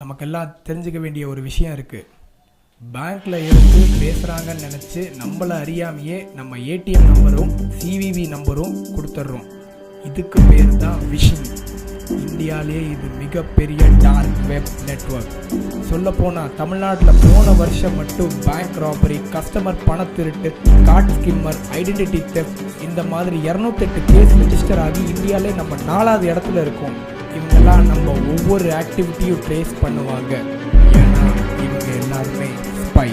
நமக்கெல்லாம் தெரிஞ்சுக்க வேண்டிய ஒரு விஷயம் இருக்குது. பேங்க்கில் இருந்து பேசுகிறாங்கன்னு நினச்சி நம்மளை அறியாமையே நம்ம ஏடிஎம் நம்பரும் சிவிவி நம்பரும் கொடுத்துட்றோம். இதுக்கு பேர் தான் விஷிங். இந்தியாவிலே இது மிகப்பெரிய டார்க் வெப் நெட்வொர்க். சொல்லப்போனால் தமிழ்நாட்டில் போன வருஷம் மட்டும் பேங்க் ராபரி, கஸ்டமர் பணத்திருட்டு, கார்டு ஸ்கிம்மர், ஐடென்டிட்டி தெஃப்ட் இந்த மாதிரி 208 கேஸ் ரெஜிஸ்டர் ஆகி இந்தியாவிலே நம்ம 4வது இடத்துல இருக்கோம். இவங்கெல்லாம் நம்ம ஒவ்வொரு ஆக்டிவிட்டியும் ட்ரேஸ் பண்ணுவாங்க. ஏன்னா இவங்க எல்லாருமே ஸ்பை.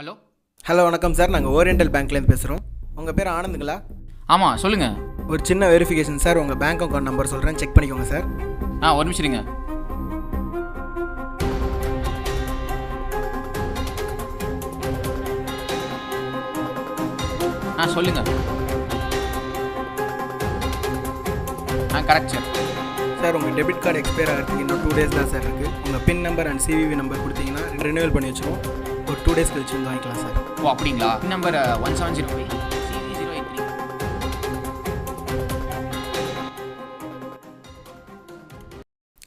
ஹலோ ஹலோ வணக்கம் சார், நாங்கள் ஓரியண்டல் பேங்க்லேருந்து பேசுகிறோம். உங்கள் பேர் ஆனந்துங்களா? ஆமாம் சொல்லுங்கள். ஒரு சின்ன வெரிஃபிகேஷன் சார். உங்கள் பேங்க் அக்கௌண்ட் நம்பர் சொல்கிறேன், செக் பண்ணிக்கோங்க சார். ஒரு நிமிஷம் இருங்க. சொல்லுங்கள். Correct sir. சார் உங்கள் டெபிட் கார்டு எக்ஸ்பயர் ஆகிறதுக்கு இன்னும் 2 days தான் சார் இருக்குது. உங்கள் பின் நம்பர் அண்ட் சிவிவி நம்பர் கொடுத்தீங்கன்னா ரினியூவல் பண்ணி வச்சுருவோம். ஒரு 2 days கழிச்சு வந்து வாங்கிக்கலாம் சார். ஓ அப்படிங்களா? பின் நம்பர் 1705 CV083.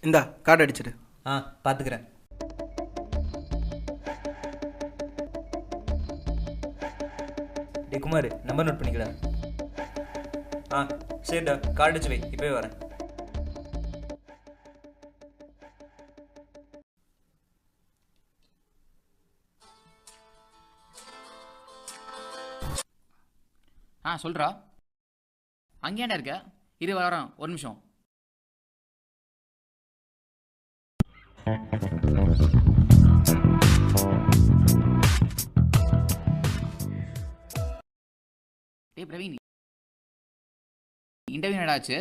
இந்தா கார்டு அடிச்சிடு. பார்த்துக்கிறேன். டே குமார், நம்பர் நோட் பண்ணிக்கடா. சரிடா, கார்டு வச்சு வை, இப்போவே வரேன். சொல்கிறா. அங்கேயாண்டா இருக்க? இரு வரோம், ஒரு நிமிஷம். டேய் பிரவீன், இன்டர்வியூ என்னடாச்சு?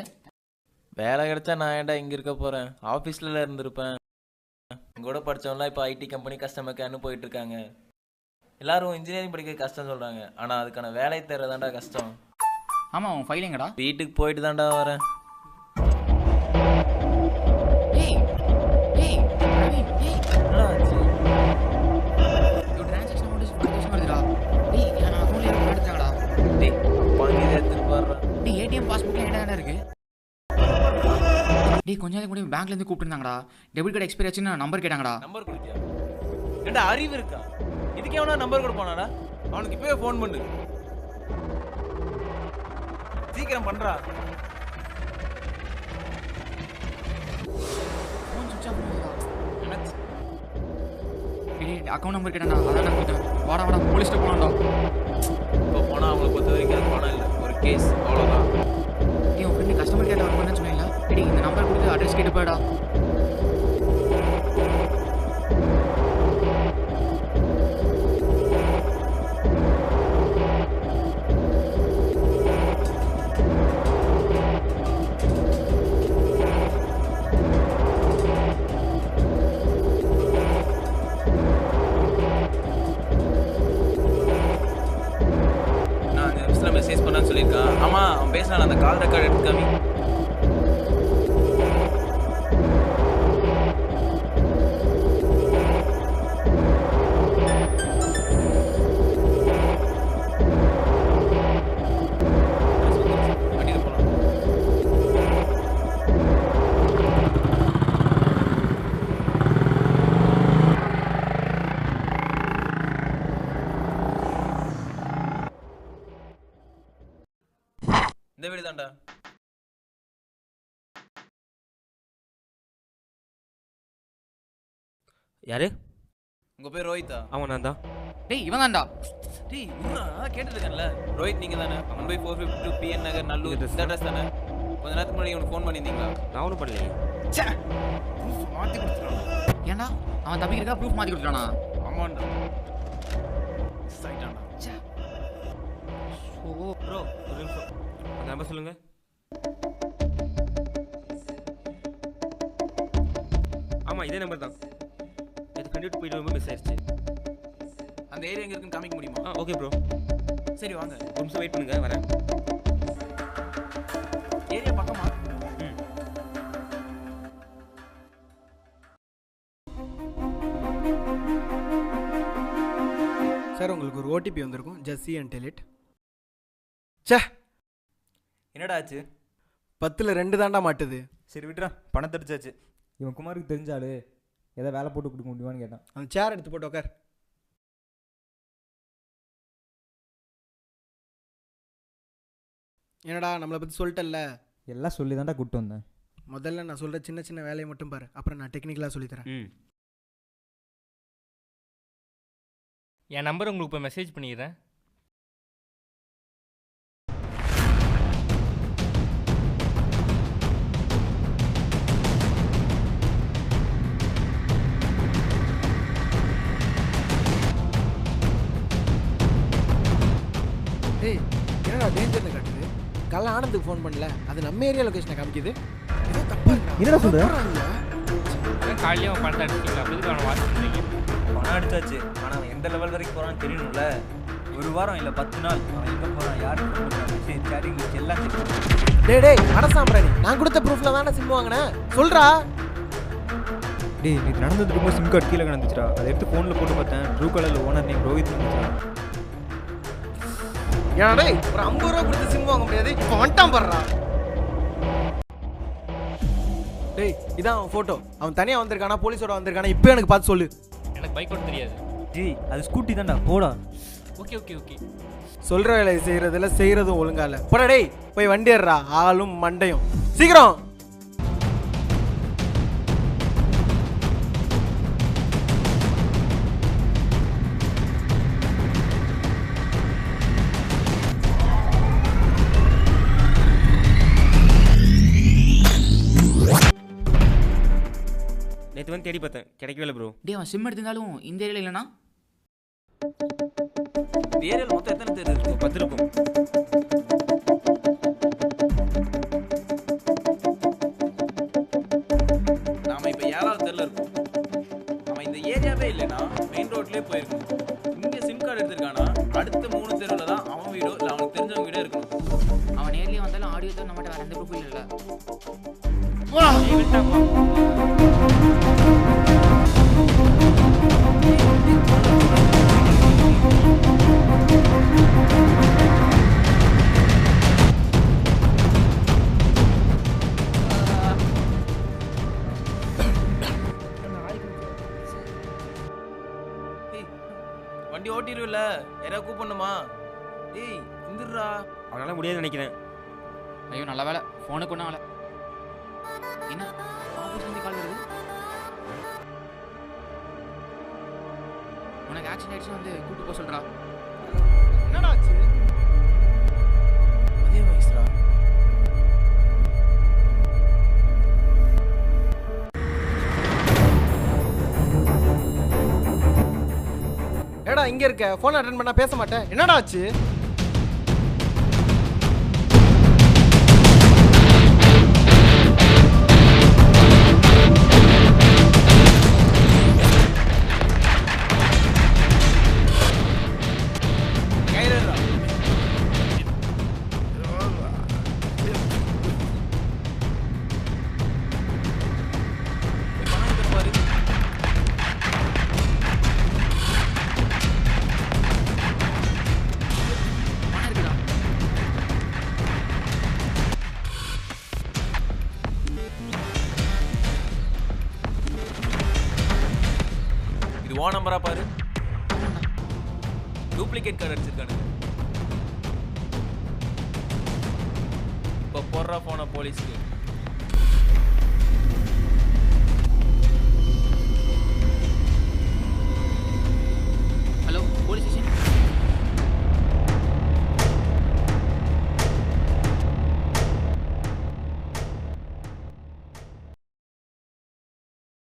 வேலை கிடைச்சா நான் ஏன்டா இங்கே இருக்க போகிறேன்? ஆஃபீஸில் இருந்திருப்பேன். கூட படித்தவங்களாம் இப்போ ஐடி கம்பெனி கஸ்டமர் கேர்னு போயிட்டுருக்காங்க. எல்லாரும் இன்ஜினியரிங் படிக்க கஷ்டம் சொல்கிறாங்க, ஆனால் அதுக்கான வேலை தேர்றதாண்டா கஷ்டம். ஆமாம், உன் ஃபைல் எங்கடா? வீட்டுக்கு போயிட்டு தாண்டா வரேன். கொஞ்ச நேரம் கூட பேங்க்ல இருந்து கூப்பிட்டுருந்தாங்கடா. டெபிட் கார்டு எக்ஸ்பைரி ஆச்சுன்னு நம்பர் கேட்டாங்கடா. நம்பர் கொடுத்தியா? ஏண்டா அறிவு இருக்கா? இதுக்கு எவனா நம்பர் கொடுப்பானாடா? அவனுக்கு இப்பவே ஃபோன் பண்ணு, சீக்கிரம் பண்றா. ஃபோன் சுவிட்ச் ஆஃப் பண்ணுடா. அக்கௌண்ட் நம்பர் கேட்டானா? அதான் கொடுத்தேன். வாடா வாடா, போலீஸ்ட்ட போலாம்டா. இப்போ போனா அவங்களை பொறுத்த வரைக்கும் அது பணம் இல்லை, ஒரு கேஸ், அவ்வளோதான். உன் ஃப்ரெண்டு கஸ்டமர் கேட்ட வரணும்னு சொன்னீங்களா? இந்த நம்பர் கொடுத்து அட்ரஸ் கேட்டு போயிடா. மெசேஜ் பண்ணான்னு சொல்லியிருக்கான். ஆமாம், அவன் பேசினான். அந்த கால் ரெக்கார்டு எடுத்துக்காமி. இந்த வீடு தான்டா. யாரு? உங்க பேர் ரோஹிதா? அவன் நான் தான். டேய் இவன் தான்டா. டேய் உன்னா கேட்டிருக்கேன்ல, ரோஹித் நீங்க தானே? 1/452 PN நகர் நல்லூர், இந்த அட்ரஸ் தானே? கொஞ்ச நேரத்துக்கு முன்னாடி உனக்கு ஃபோன் பண்ணியிருந்தீங்களா? நான் ஒன்றும் பண்ணலையே. மாற்றி கொடுத்துட்டான். ஏன்டா அவன் தப்பிக்கிறக்கா ப்ரூஃப் மாற்றி கொடுத்துட்டானா? ஆமாண்டா, மிஸ் ஆகிட்டான்டா. ஓ ப்ரோ, ஒரு நிமிஷம். அந்த நம்பர் சொல்லுங்கள். ஆமாம், இதே நம்பர் தான். இது கண்டிப்பாக போயிட்டு ரொம்ப மிஸ் ஆயிடுச்சு. அந்த ஏரியா எங்கே இருக்குன்னு காமிக்க முடியுமா? Okay bro. சரி வாங்க. ஒரு நிமிஷம் வெயிட் பண்ணுங்கள், வரேன். ஏரியா பக்கமா? சார் உங்களுக்கு ஒரு ஓடிபி வந்திருக்கும், ஜஸ்ட் அண்ட் டெலிட். சே, என்னடா ஆச்சு? 10ல் 2 தாண்டா மாட்டுது. சரி விட்றா, பணத்தை அடிச்சாச்சு. இவன் குமாருக்கு தெரிஞ்சாலு ஏதாவது வேலை போட்டு கொடுக்க முடியுமான்னு கேட்டான். அந்த சேர் எடுத்து போட்டு உட்கார். என்னடா நம்மளை பற்றி சொல்லிட்டல்ல? எல்லாம் சொல்லி தான்டா கூப்பிட்டு வந்தேன். முதல்ல நான் சொல்கிற சின்ன சின்ன வேலையை மட்டும் பாரு, அப்புறம் நான் டெக்னிக்கலாக சொல்லித்தரேன். என் நம்பர் உங்களுக்கு இப்போ மெசேஜ் பண்ணிடுறேன். ஏய், என்னடா டேஞ்சர்னு காட்டுது? காலைல ஆனந்துக்கு ஃபோன் பண்ணல, அது நம்ம ஏரியா லொகேஷனை காமிக்குது. ஏதோ தப்பா இருக்கா? என்னடா சொல்ற? காலையிலே அவன் பணத்தை அடிச்சிங்களா? அப்படி அவனை வாட்ச் பண்ணுறீங்க. பணம் அடிச்சாச்சு, ஆனால் அவன் எந்த லெவல் வரைக்கும் போகிறான்னு தெரியணும்ல. ஒரு வாரம் இல்லை 10 நாள் அவன் எங்கே போகிறான், யாருக்கு ஃபோன் பண்ணுறான், மெசேஜ் சேட்டிங் எல்லாம் செக் பண்ணுறான். டேய் மனசாம்பிராணி, நான் கொடுத்த ப்ரூஃபில் தானே சிம் வாங்கினேன், சொல்கிறா. டேய், இது நடந்ததுக்கு ரொம்ப சிம் கார்டு கீழே கிடந்துச்சுடா. அதை எடுத்து ஃபோனில் போட்டு பார்த்தேன். ட்ரூ கலரில் ஓனர் நேம் ரோஹித் இருந்துச்சா. ஏன்னா டேய், ஒரு 50 ரூபா கொடுத்து சிம் வாங்க முடியாது, இப்போ வந்துட்டான் பாடுறா. டேய், இதான் அவன் ஃபோட்டோ. அவன் தனியாக வந்திருக்கானா போலீஸோட வந்திருக்கானா இப்போ எனக்கு பார்த்து சொல்லு. எனக்கு பைக் ஓட்ட தெரியாது. ஜி, அது ஸ்கூட்டி தான்டா, போடா. Okay okay okay. சொல்கிற வேலையை செய்கிறதில்ல, செய்கிறதும் ஒழுங்கா இல்லை. போடா டேய், போய் வண்டி ஏறுறா, ஆளும் மண்டையும். சீக்கிரம். நேற்று வந்து தேடி பார்த்தேன், கிடைக்கவே இல்லை ப்ரோ. டே அவன் சிம் எடுத்திருந்தாலும் இந்த ஏரியாவில் இல்லைனா? இந்த ஏரியாவில் மொத்தம் எத்தனை தெரு இருக்கு? 10 இருக்கும். நாம இப்போ 7வது தெருல இருக்கோம். அவன் இந்த ஏரியாவே இல்லைன்னா மெயின் ரோட்லேயே போயிருக்கணும். இங்கே சிம் கார்டு எடுத்திருக்கானா அடுத்த 3 தெருவில் தான் அவன் வீடோ இல்லை அவனுக்கு தெரிஞ்சவங்க வீடோ இருக்கணும். அவன் நேர்லேயே வந்தாலும் ஆடியோ தான் நம்மகிட்ட வேறு எந்த ப்ரூஃபும் இல்லை. வண்டி ஓட்டிடுவில்ல, யாராவது கூப்பிடணுமா? ஏய் இந்துடுறா. அவனால் முடியாதுன்னு நினைக்கிறேன். ஐயோ நல்ல வேலை, ஃபோனுக்கு ஒன்றும் ஆகலை. என்ன ஆஃபீஸ்லேருந்து கால் வருது? உனக்கு ஆக்சிடென்ட் ஆயிடுச்சு, வந்து கூப்பிட்டு போக சொல்கிறா. என்னடா ஆச்சு? அதே வயசுடா. ஏடா இங்கே இருக்க, ஃபோன் அட்டன் பண்ணால் பேச மாட்டேன், என்னடா ஆச்சு? இது ஓ நம்பரா பாரு. டூப்ளிகேட் கார்டு அடிச்சிருக்கானுங்க. இப்போ போடுறா போன போலீஸ்க்கு. Hello police station.